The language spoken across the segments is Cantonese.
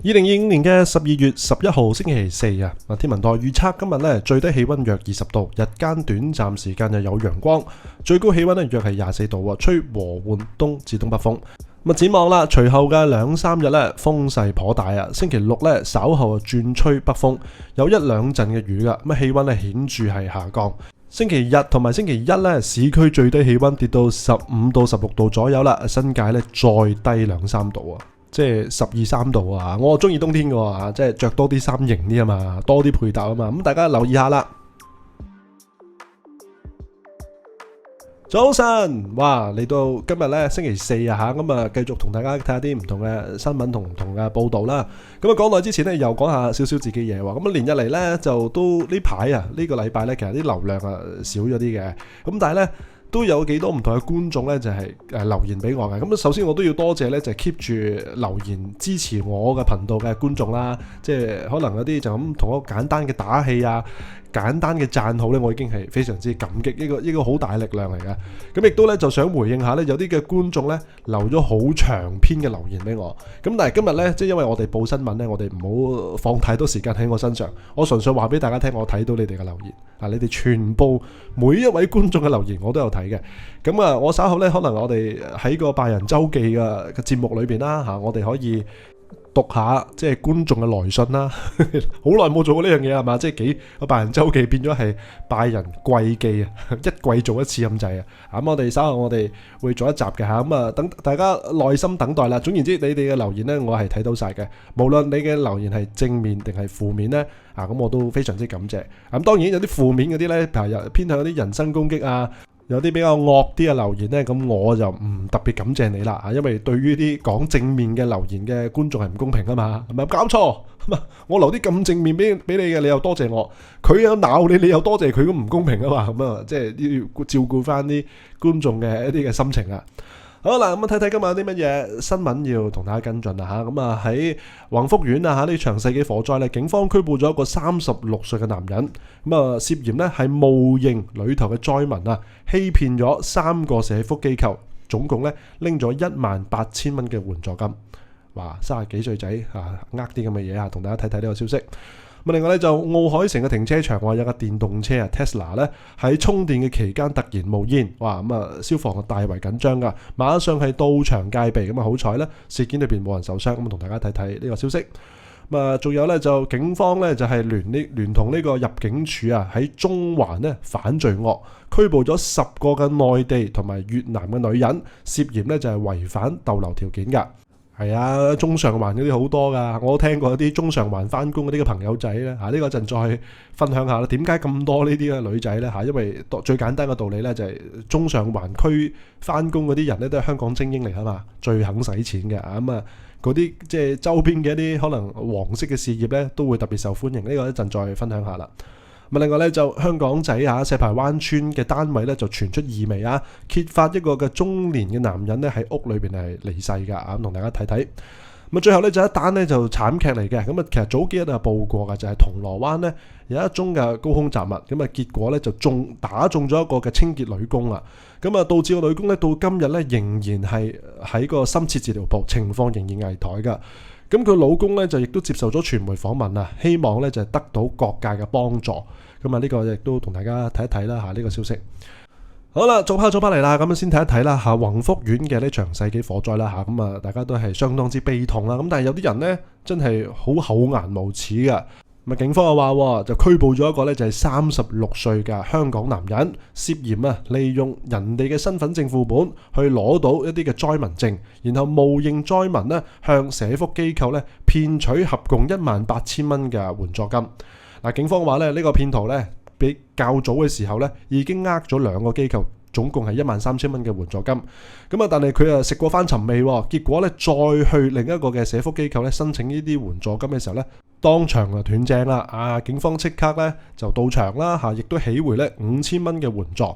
2025年嘅12月11號星期四啊，天文台預測今日咧最低氣溫約20度，日間短暫時間又有陽光，最高氣溫咧約係24度啊，吹和緩東至東北風。咁展望啦，隨後嘅2-3日咧風勢頗大啊，星期六咧稍後轉吹北風，有1-2陣嘅雨噶，咁氣溫咧顯著係下降。星期日同埋星期一咧，市區最低氣溫跌到15到16度左右啦，新界咧再低2-3度啊。即係12-13度啊！我中意冬天嘅喎，即係着多啲衫型啲啊嘛，多啲配搭啊嘛，咁大家留意下啦。早晨，哇！嚟到今日咧星期四啊嚇，咁啊繼續同大家睇下啲唔同嘅新聞同唔同嘅報導啦。咁啊講耐之前咧，又講下少少自己嘢喎。咁啊連日嚟咧就都呢排啊呢個禮拜咧，其實啲流量啊少咗啲嘅，咁但係咧，都有幾多唔同嘅觀眾咧，就係留言俾我嘅。咁首先我都要多謝咧，就係 keep 住留言支持我嘅頻道嘅觀眾啦。即係可能有啲就咁同我簡單嘅打氣啊，簡單嘅讚好咧，我已經係非常之感激，呢個好大力量嚟嘅。咁亦都咧就想回應下咧，有啲嘅觀眾咧留咗好長篇嘅留言俾我。咁但係今日咧，即係因為我哋報新聞咧，我哋唔好放太多時間喺我身上。我純粹話俾大家聽，我睇到你哋嘅留言啊，你哋全部每一位觀眾嘅留言我都有睇嘅。咁啊，我稍後咧可能我哋喺個百人周記嘅節目裏邊啦嚇，我哋可以讀下即係觀眾嘅來信啦，好耐冇做過呢樣嘢係嘛？即係幾個百人周記變咗係百人季記啊，一季做一次咁滯啊！咁我哋稍後我哋會做一集嘅嚇，咁啊等大家耐心等待啦。總言之，你哋嘅留言呢，我係睇到晒嘅，無論你嘅留言係正面定係負面呢，咁我都非常之感謝。咁當然有啲負面嗰啲呢，譬如偏向啲人身攻擊啊。有啲比較惡啲嘅留言呢，咁我就唔特別感謝你啦，因為對於啲講正面嘅留言嘅觀眾係唔公平啊嘛，係咪搞錯？我留啲咁正面俾你嘅，你又多謝我，佢又鬧你，你又多謝佢，咁唔公平啊嘛，咁啊，即係要照顧翻啲觀眾嘅一啲嘅心情啊。好啦，咁睇睇今日有啲乜嘢新聞要同大家跟進啦嚇。咁啊喺宏福苑啊嚇呢場世紀火災咧，警方拘捕咗一個36歲嘅男人，咁啊涉嫌咧係冒認裏頭嘅災民啊，欺騙咗3個社福機構，總共咧拎咗18000蚊嘅援助金。哇，30幾歲仔啊，啲咁嘅嘢啊，同大家睇睇呢個消息。咁另外咧就奧海城嘅停車場話有架電動車啊 Tesla 咧喺充電嘅期間突然冒煙，哇咁啊消防大為緊張噶，馬上係到場戒備，咁啊好彩咧事件裏邊冇人受傷，咁同大家睇睇呢個消息。咁啊仲有咧就警方咧就係聯同呢個入境處啊喺中環咧反罪惡，拘捕咗10個嘅內地同埋越南嘅女人，涉嫌咧就係違反逗留條件噶。係啊，中上環嗰啲好多噶，我都聽過有啲中上環翻工嗰啲嘅朋友仔咧，呢個陣再分享下啦。點解咁多呢啲嘅女仔咧？因為最簡單嘅道理咧就係中上環區翻工嗰啲人咧都係香港精英嚟啊嘛，最肯使錢嘅咁啊，嗰啲即係周邊嘅一啲可能黃色嘅事業咧都會特別受歡迎。呢個一陣再分享下啦。咁另外咧就香港仔石排灣村嘅單位咧就傳出異味啊，揭發一個嘅中年嘅男人咧喺屋裏邊係離世㗎咁同大家睇睇。咁最後咧就一單咧就慘劇嚟嘅，咁啊其實早幾日啊報過㗎，就係銅鑼灣咧有一宗嘅高空雜物，咁啊結果咧就打中咗一個嘅清潔女工啦，咁啊導致個女工咧到今日咧仍然係喺個深切治療部，情況仍然危殆㗎。咁佢老公咧就亦都接受咗傳媒訪問啊，希望咧就得到各界嘅幫助。咁啊呢個亦都同大家睇一睇啦嚇呢個消息。好啦，早跑嚟啦，咁先睇一睇啦嚇宏福苑嘅呢場世紀火災啦嚇，咁啊大家都係相當之悲痛啦。咁但係有啲人呢，真係好厚顏無恥㗎。咁警方又話就拘捕咗一個咧就係36歲嘅香港男人，涉嫌利用人哋嘅身份證副本去攞到一啲嘅災民證，然後冒認災民咧向社福機構咧騙取合共18000蚊嘅援助金。嗱，警方話咧呢個騙徒咧比較早嘅時候咧已經呃咗2個機構，總共係13000蚊嘅援助金。咁啊，但係佢食過翻尋味，結果咧再去另一個嘅社福機構咧申請呢啲援助金嘅時候咧，當場就斷正啦！警方即刻咧就到場啦亦都起回咧5000蚊嘅援助。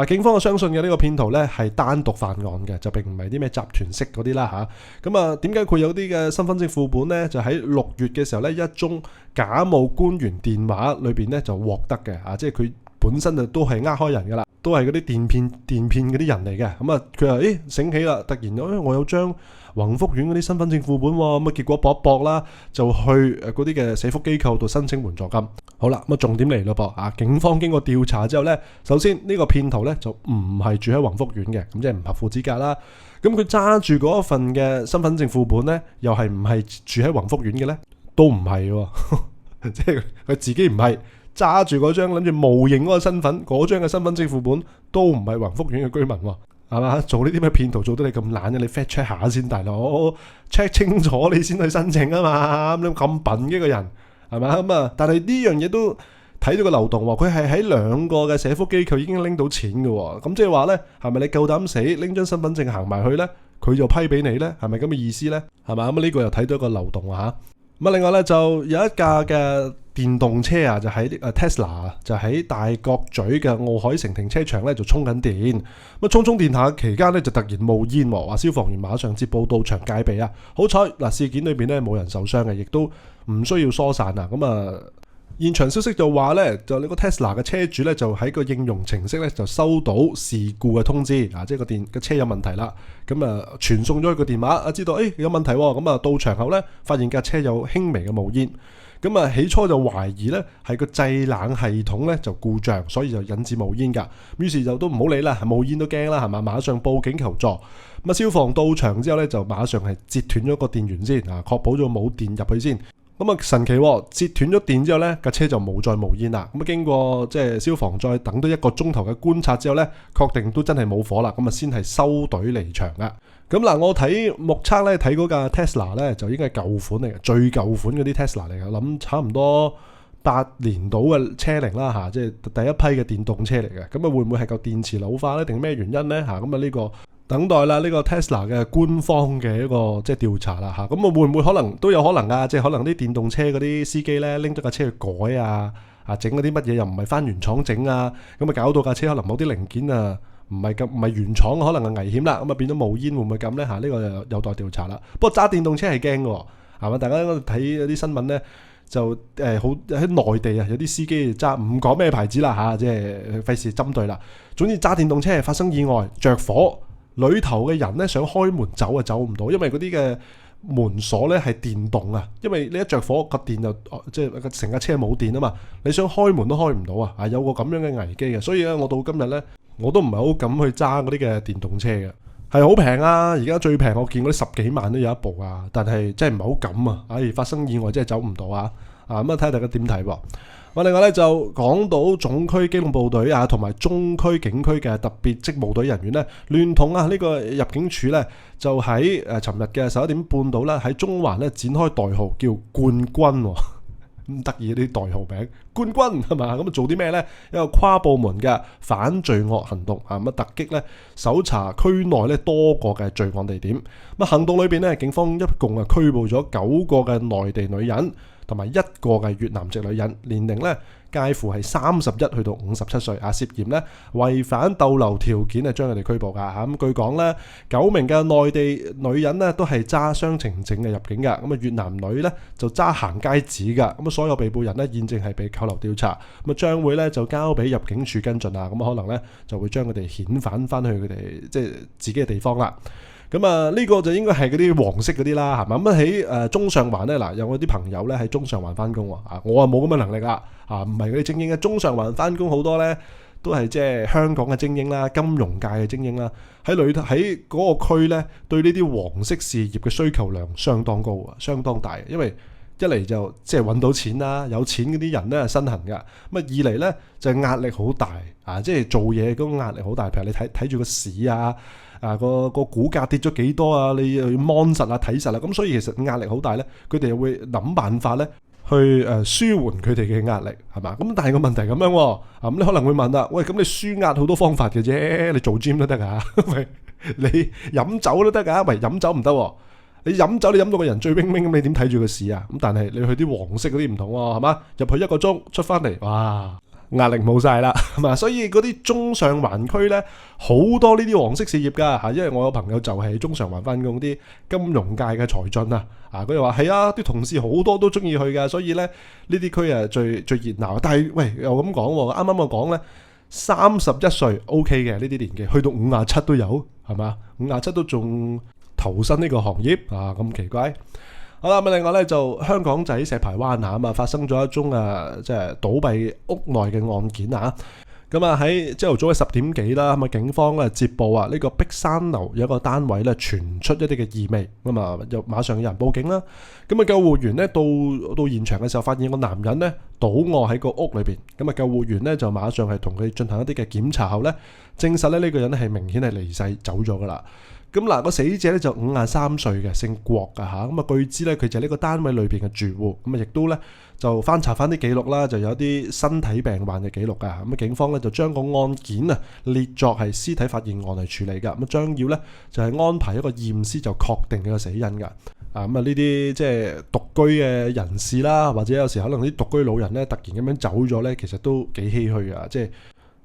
警方相信嘅呢個騙徒咧係單獨犯案嘅，就並唔係啲咩集團式嗰啲啦嚇。咁啊，點解佢有啲嘅身份證副本咧？就喺6月嘅時候咧，一宗假冒官員電話裏邊咧就獲得嘅即係佢本身就都係呃開人噶啦，都係嗰啲電騙嗰啲人嚟嘅。咁啊，佢話醒起啦，突然我有張宏福苑嗰啲身份證副本喎，咁啊結果搏一搏啦，就去嗰啲嘅社福機構度申請援助金。好啦，咁啊重點嚟咯噃，警方經過調查之後呢，首先呢個騙徒呢就唔係住喺宏福苑嘅，咁即係唔合乎資格啦。咁佢揸住嗰一份嘅身份證副本呢，又係唔係住喺宏福苑嘅呢？都唔係喎，即係佢自己唔係揸住嗰張諗住冒認嗰個身份，嗰張嘅身份證副本都唔係宏福苑嘅居民喎。係嘛？做呢啲咩騙徒做到你咁懶嘅？你 fact check 下先，大佬 check 清楚你先去申請啊嘛！咁你咁笨嘅個人係嘛？咁啊，但係呢樣嘢都睇到個漏洞喎。佢係喺兩個嘅社福機構已經拎到錢嘅喎。咁即係話咧，係咪你夠膽死拎張身份證行埋去咧，佢就批俾你咧？係咪咁嘅意思咧？係嘛？咁呢個又睇到一個漏洞啊！咁啊，另外咧就有一架嘅電動車啊，就喺Tesla 就喺大角咀嘅奧海城停車場咧就充緊電。咁啊充電下期間咧就突然冒煙喎，話消防員馬上接報到場戒備啊。好彩嗱，事件裏邊咧冇人受傷嘅，亦都唔需要疏散啊。咁啊，現場消息就話咧，就呢個 Tesla 嘅車主咧就喺個應用程式咧就收到事故嘅通知啊，即係個車有問題啦。咁啊傳送咗佢個電話，知道有問題喎。咁啊到場後咧發現架車有輕微嘅冒煙。咁啊，起初就懷疑咧係個製冷系統咧就故障，所以就引致冒煙㗎。於是就都唔好理啦，冒煙都驚啦，係嘛？馬上報警求助。咁啊，消防到場之後咧就馬上係截斷咗個電源先啊，確保咗冇電入去先。咁啊神奇喎，截斷咗電之後咧架車就冇再冒煙啦。咁啊經過即係消防再等多1個鐘頭嘅觀察之後咧，確定都真係冇火啦。咁啊先係收隊離場㗎。咁嗱，我睇目測咧，睇嗰架 Tesla 咧就應該係舊款嚟嘅，最舊款嗰啲 Tesla 嚟嘅，諗差唔多8年到嘅車齡啦嚇，即係第一批嘅電動車嚟嘅。咁啊會唔會係個電池老化咧，定咩原因咧嚇？咁啊呢個等待啦，呢個 Tesla 嘅官方嘅一個即係調查啦嚇。咁啊會唔會可能都有可能㗎？即係可能啲電動車嗰啲司機咧拎咗架車去改啊，整嗰啲乜嘢又唔係翻原廠整啊，咁啊搞到架車可能某啲零件啊〜唔係原廠，可能係危險啦，咁啊變咗冒煙，會唔會咁咧嚇？呢個有待調查啦。不過揸電動車係驚嘅，係嘛？大家睇有啲新聞咧，就好喺內地啊，有啲司機揸唔講咩牌子啦嚇，即係費事針對啦。總之揸電動車發生意外着火，裏頭嘅人咧想開門走啊走唔到，因為嗰啲嘅門鎖咧係電動啊，因為你一着火個電就即係成架車冇電啊嘛，你想開門都開唔到啊，有個咁樣嘅危機嘅，所以咧我到今日咧。我都唔係好敢去揸嗰啲嘅電動車嘅，係好平啊！而家最平我見嗰啲10幾萬都有一部啊，但係真係唔係好敢啊！發生意外真係走唔到啊！咁啊睇下大家點睇喎？另外咧就講到總區機動部隊啊，同埋中區警區嘅特別職務隊人員咧，聯同呢個入境處咧，就喺尋日嘅11點半到啦，喺中環咧展開代號叫冠軍喎。咁得意啲代號名冠軍係嘛？咁啊做啲咩呢？一個跨部門嘅反罪惡行動啊！咁啊突擊咧搜查區內咧多個嘅罪案地點。咁行動裏邊咧，警方一共拘捕咗9個嘅內地女人，同埋1個嘅越南籍女人，年齡咧介乎係31去到57歲啊，涉嫌咧違反逗留條件啊，將佢哋拘捕噶嚇。咁據講咧，9名嘅內地女人咧都係揸雙程證嘅入境噶，咁啊越南女咧就揸行街紙噶。咁啊所有被捕人咧現正係被扣留調查，咁啊將會咧就交俾入境處跟進啊。咁可能咧就會將佢哋遣返翻去佢哋即係自己嘅地方啦。咁啊呢個就應該係嗰啲黃色嗰啲啦，係嘛？咁喺中上環咧，嗱有我啲朋友咧喺中上環翻工喎，我啊冇咁嘅能力啦，唔係嗰啲精英嘅。中上環翻工好多咧，都係即係香港嘅精英啦，金融界嘅精英啦，喺嗰個區咧，對呢啲黃色事業嘅需求量相當高啊，相當大，因為一嚟就即係揾到錢啦，有錢嗰啲人咧係身痕噶，咁啊二嚟咧就係壓力好大啊，即係做嘢嗰個壓力好大，譬如你睇住個市啊。個股價跌咗幾多啊？你又要 mon 實啊睇實啦，咁所以其實壓力好大咧，佢哋又會諗辦法咧去舒緩佢哋嘅壓力，係嘛？咁但係個問題咁樣喎，咁你可能會問啦，喂，咁你舒壓好多方法嘅啫，你做 gym 都得㗎，你飲酒都得㗎，喂，飲酒唔得喎，你飲酒你飲到個人醉冰冰咁，你點睇住個市啊？咁但係你去啲黃色嗰啲唔同喎，係嘛？入去1個鐘出翻嚟，哇！壓力冇晒啦，係嘛？所以嗰啲中上環區呢，好多呢啲黃色事業㗎嚇，因為我有朋友就係中上環翻工啲金融界嘅才俊啊，佢又話係啊，啲同事好多都中意去㗎，所以呢啲區啊最熱鬧。但係喂又咁講喎，啱啱我講呢，31歲 OK 嘅呢啲年紀，去到57都有係嘛？57都仲投身呢個行業啊，咁奇怪。好啦，咁另外咧就香港仔石排灣啊，發生咗一宗即係倒閉屋內嘅案件啊。咁啊喺朝頭早嘅10點幾啦，咁啊警方咧接報啊，呢個碧山樓有一個單位咧傳出一啲嘅異味，咁啊又馬上有人報警啦。咁啊救護員咧到現場嘅時候，發現個男人咧倒臥喺個屋裏邊。咁啊救護員咧就馬上係同佢進行一啲嘅檢查後咧，證實咧呢個人咧係明顯係離世走咗噶啦。咁嗱，個死者咧就53歲嘅，姓郭噶嚇。咁啊據知咧佢就係呢個單位裏邊嘅住戶。咁啊亦都咧就翻查翻啲記錄啦，就有啲身體病患嘅記錄噶。咁啊警方咧就將個案件啊列作係屍體發現案嚟處理噶。咁啊將要咧就係安排一個驗屍就確定佢個死因噶。咁啊呢啲即係獨居嘅人士啦，或者有時可能啲獨居老人咧突然咁樣走咗咧，其實都幾唏噓啊！即係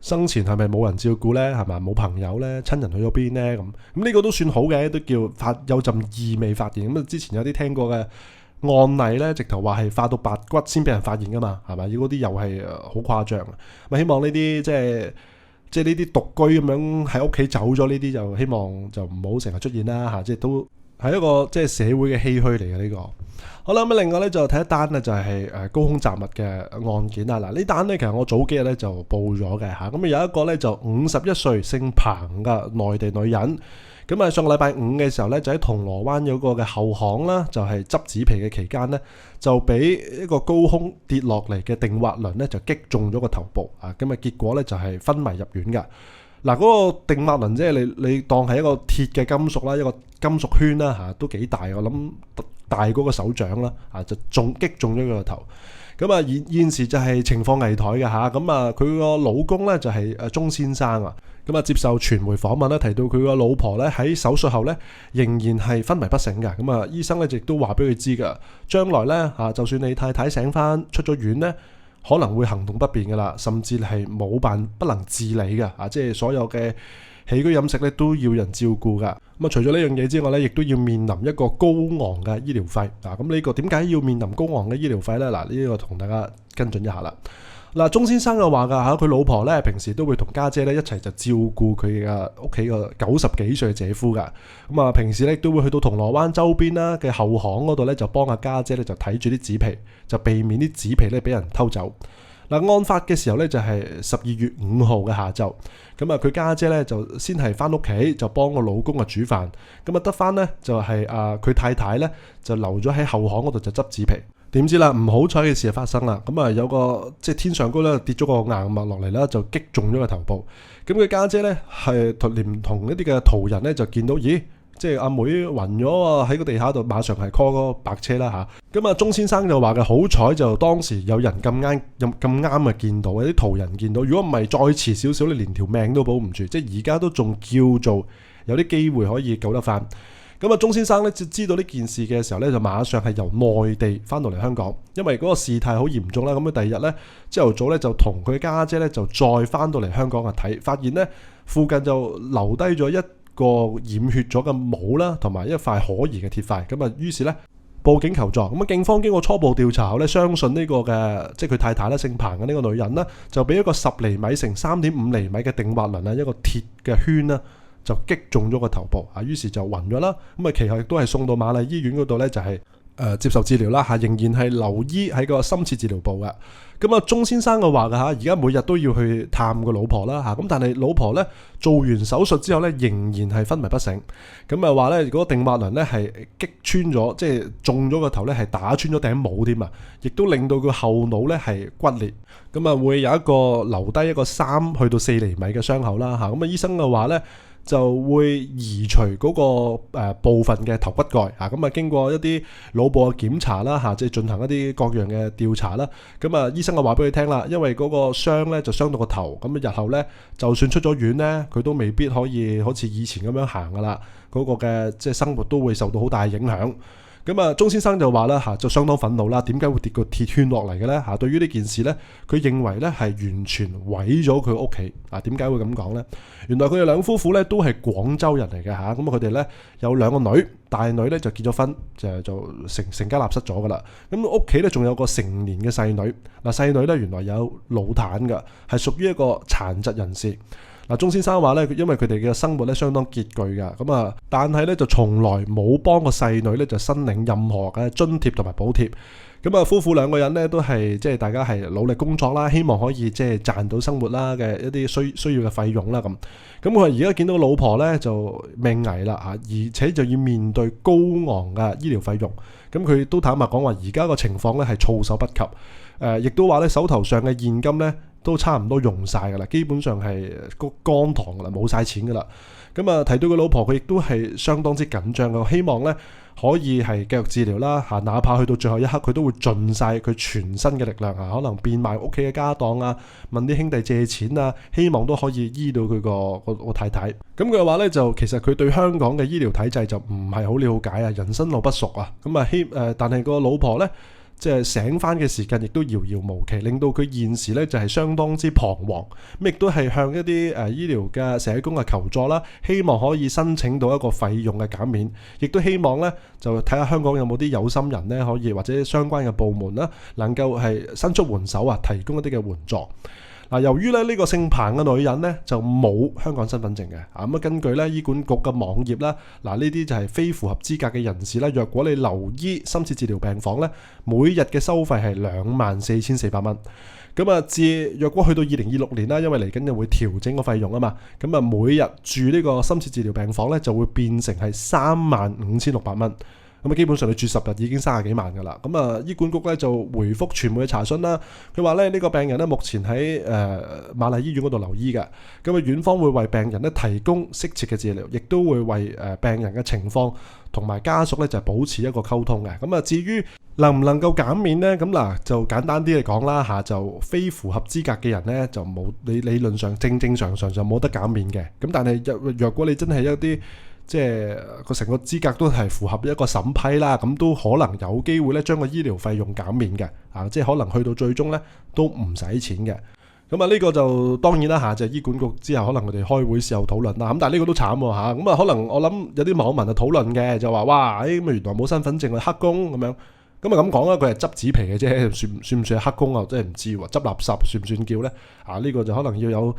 生前係咪冇人照顧呢？係咪冇朋友呢？親人去咗邊呢？咁呢個都算好嘅，都叫有陣異味發現。咁啊之前有啲聽過嘅案例呢，直頭話係化到白骨先俾人發現噶嘛，係咪？嗰啲又係好誇張。咁希望呢啲即係呢啲獨居咁樣喺屋企走咗呢啲，就希望就唔好成日出現啦嚇。即係都係一個即係社會嘅唏噓嚟嘅呢個。好啦，咁另外咧就睇一單咧就係高空雜物嘅案件啦。嗱呢單咧其實我早幾日咧就報咗嘅嚇。咁啊有一個咧就51歲姓彭嘅內地女人。咁啊上個禮拜五嘅時候咧就喺銅鑼灣有個嘅後巷啦，就係執紙皮嘅期間咧就俾一個高空跌落嚟嘅定滑輪咧就擊中咗個頭部啊。咁啊結果咧就係昏迷入院㗎。嗱嗰個定滑輪即係你當係一個鐵嘅金屬啦，一個金屬圈啦嚇，都幾大，我諗大過個手掌啦，就擊中咗佢個頭。咁啊現時就係情況危殆嘅嚇。咁啊佢個老公咧就係鐘先生啊。咁啊接受傳媒訪問咧，提到佢個老婆咧喺手術後咧仍然係昏迷不醒嘅。咁啊醫生咧亦都話俾佢知㗎，將來咧就算你太太醒翻出咗院咧，可能會行動不便㗎啦，甚至係不能自理嘅即係所有嘅起居飲食咧都要人照顧㗎。咁啊除咗呢樣嘢之外咧，亦都要面臨一個高昂嘅醫療費。咁呢個點解要面臨高昂嘅醫療費咧？呢個同大家跟進一下啦。鐘先生就話㗎佢老婆咧平時都會同家姐咧一齊就照顧佢嘅屋企個90幾歲嘅姐夫㗎。咁啊平時咧都會去到銅鑼灣周邊啦嘅後巷嗰度咧就幫阿家姐咧就睇住啲紙皮，就避免啲紙皮咧俾人偷走。案發嘅時候咧就係12月5號嘅下晝。咁啊佢家姐咧就先係翻屋企就幫個老公啊煮飯。咁啊得翻咧就係佢太太咧就留咗喺後巷嗰度就執紙皮。點知啦，唔好彩嘅事就發生啦。咁啊有個即係天上高咧跌咗個硬物落嚟啦，就擊中咗個頭部。咁佢家姐咧係連同一啲嘅途人咧就見到，咦，即係阿妹暈咗啊，喺個地下度，馬上係 call 個白車啦嚇。咁啊鐘先生就話嘅好彩就當時有人咁啱啊見到，有啲途人見到。如果唔係再遲少少，你連條命都保唔住。即係而家都仲叫做有啲機會可以救得翻。咁啊，鐘先生咧就知道呢件事嘅時候咧，就馬上係由內地翻到嚟香港，因為嗰個事態好嚴重啦。咁佢第二日咧朝頭早咧就同佢家姐咧就再翻到嚟香港啊睇，發現咧附近就留低咗一個染血咗嘅帽啦，同埋一塊可疑嘅鐵塊。咁啊，於是咧報警求助。咁啊，警方經過初步調查後咧，相信呢個嘅即係佢太太啦，姓彭嘅呢個女人啦，就俾一個10厘米乘3.5厘米嘅定滑輪啊，一個鐵嘅圈啦，就擊中咗個頭部啊，於是就暈咗啦。咁啊，其後亦都係送到瑪麗醫院嗰度咧，就係接受治療啦嚇，仍然係留醫喺個深切治療部嘅。咁啊，鐘先生嘅話嘅嚇，而家每日都要去探個老婆啦嚇。咁但係老婆咧做完手術之後咧，仍然係昏迷不醒。咁啊話咧，嗰個定滑輪咧係擊穿咗，即係中咗個頭咧係打穿咗頂帽添啊，亦都令到佢後腦咧係骨裂。咁啊會有一個留低一個3去到4厘米嘅傷口啦嚇。咁啊醫生嘅話咧，就會移除嗰個部分嘅頭骨蓋啊，咁啊經過一啲腦部嘅檢查啦嚇，即係進行一啲各樣嘅調查啦。咁啊醫生就話俾佢聽啦，因為嗰個傷咧就傷到個頭，咁啊日後咧就算出咗院咧，佢都未必可以好似以前咁樣行噶啦，嗰個嘅即係生活都會受到好大影響。咁啊，鐘先生就話啦嚇，就相當憤怒啦，點解會跌個鐵圈落嚟嘅咧嚇？對於呢件事咧，佢認為咧係完全毀咗佢屋企啊！點解會咁講咧？原來佢哋兩夫婦咧都係廣州人嚟嘅嚇，咁佢哋咧有兩個女，大女咧就結咗婚，就成家立室咗噶啦。咁屋企咧仲有個成年嘅細女，嗱細女咧原來有腦癱㗎，係屬於一個殘疾人士。嗱，鐘先生話咧，因為佢哋嘅生活咧相當拮據㗎，咁啊，但係咧就從來冇幫個細女咧就申領任何嘅津貼同埋補貼。咁啊，夫婦兩個人咧都係即係大家係努力工作啦，希望可以即係賺到生活啦嘅一啲需要嘅費用啦咁。咁佢而家見到老婆咧就命危啦嚇，而且就要面對高昂嘅醫療費用。咁佢都坦白講話，而家個情況咧係措手不及。亦都話咧手頭上嘅現金咧都差唔多用晒㗎啦，基本上係個乾塘㗎啦，冇晒錢㗎啦。咁啊，提到佢老婆，佢亦都係相當之緊張嘅，希望咧可以係繼續治療啦嚇，哪怕去到最後一刻，佢都會盡晒佢全身嘅力量啊，可能變賣屋企嘅家當啊，問啲兄弟借錢啊，希望都可以醫到佢個太太。咁佢話咧就其實佢對香港嘅醫療體制就唔係好了解啊，人生路不熟啊。咁啊但係個老婆咧，即係醒翻嘅時間亦都遙遙無期，令到佢現時咧就係相當之彷徨，咁亦都係向一啲醫療嘅社工嘅求助啦，希望可以申請到一個費用嘅減免，亦都希望咧就睇下香港有冇啲有心人咧可以或者相關嘅部門啦，能夠係伸出援手啊，提供一啲嘅援助。嗱，由於咧呢個姓彭嘅女人咧就冇香港身份證嘅，咁啊根據咧醫管局嘅網頁啦，嗱呢啲就係非符合資格嘅人士啦。若果你留醫深切治療病房咧，每日嘅收費係24,400蚊。咁啊，若果去到2026年啦，因為嚟緊就會調整個費用啊嘛，咁啊每日住呢個深切治療病房咧就會變成係35,600蚊。咁啊，基本上你住10日已經30幾萬㗎啦。咁啊，醫管局咧就回覆傳媒嘅查詢啦。佢話咧呢個病人咧目前喺瑪麗醫院嗰度留醫嘅。咁啊，院方會為病人咧提供適切嘅治療，亦都會為病人嘅情況同埋家屬咧就保持一個溝通嘅。咁啊，至於能唔能夠減免咧？咁嗱就簡單啲嚟講啦嚇，就非符合資格嘅人咧就冇理論上正常就冇得減免嘅。咁但係若果你真係一啲即係個成個資格都係符合一個審批啦，咁都可能有機會咧將個醫療費用減免嘅，即係可能去到最終咧都唔使錢嘅。咁啊呢個就當然啦嚇，就係醫管局之後可能佢哋開會時候討論啦。咁但係呢個都慘喎嚇，咁啊可能我諗有啲網民就討論嘅，就話哇，咁原來冇身份證係黑工咁樣。咁啊咁講啦，佢係執紙皮嘅啫，算唔算係黑工啊？真係唔知喎，執垃圾算唔算叫咧？呢個就可能要有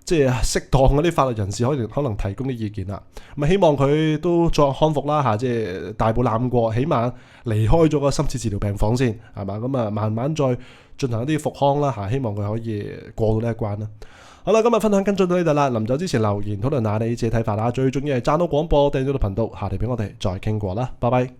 即係適當嗰啲法律人士可能提供啲意見啦。咁希望佢都再康復啦嚇，即係大步攬過，起碼離開咗個深切治療病房先係嘛。咁啊慢慢再進行一啲復康啦嚇，希望佢可以過到呢一關啦。好啦，今日分享跟進到呢度啦。臨走之前留言討論下你自己睇法啦。最重要係讚好廣播，訂咗個頻道，下期俾我哋再傾過啦。拜拜。